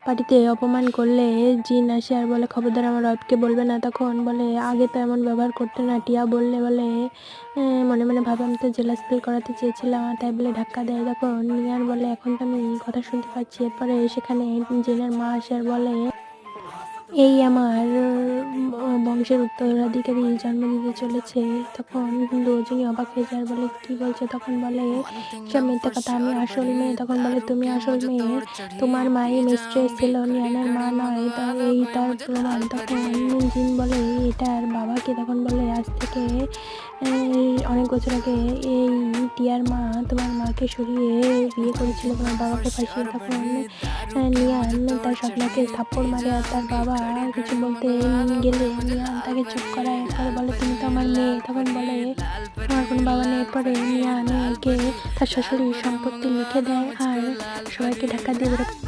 পার্টিতে অপমান করলে জিন আসে আর বলে খবরদার আমার ওয়াইফকে বলবে না। তখন বলে আগে তো এমন ব্যবহার করতে না। টিয়া বললে বলে মনে মনে ভাবে আমি তো জেলাস ফিল করাতে চেয়েছিলাম, তাই বলে ধাক্কা দেয়। তখন নিয়ান বলে এখন তো আমি কথা শুনতে পাচ্ছি। এরপরে সেখানে জিনের মা আসে আর বলে এই আমার বংশের উত্তরাধিকারী জন্ম দিতে চলেছে। তখন দুজনই অবাক হয়ে যায়, বলে কি বলছে? তখন বলে সব মিথ্যে কথা, আমি আসল মেয়ে। তখন বলে তুমি আসল মেয়ে? তোমার মাই মিস্ট্রেস ছিল, নিয়ানের মা নয়। এই তার প্রমাণ। তখন জিন বলে এটার বাবাকে। তখন বলে আজ থেকে অনেক বছর আগে এই টিয়ার মা তোমার মাকে সরিয়ে বিয়ে করেছিল, তোমার বাবাকে ফাঁসিয়ে। তখন নিয়ান তার স্বপ্নকে থাপ্পড় মারে আর তার বাবা আর কিছু বলতে গেলে নিয়ান তাকে চুপ করায়। এরপরে বলে তুমি তো আমার মেয়ে। তখন বলে আমার কোনো বাবা নেই। এরপরে নিয়ানকে তার শাশুড়ির সম্পত্তি লিখে দেয় আর সবাইকে ধাক্কা দিয়ে বেরোতে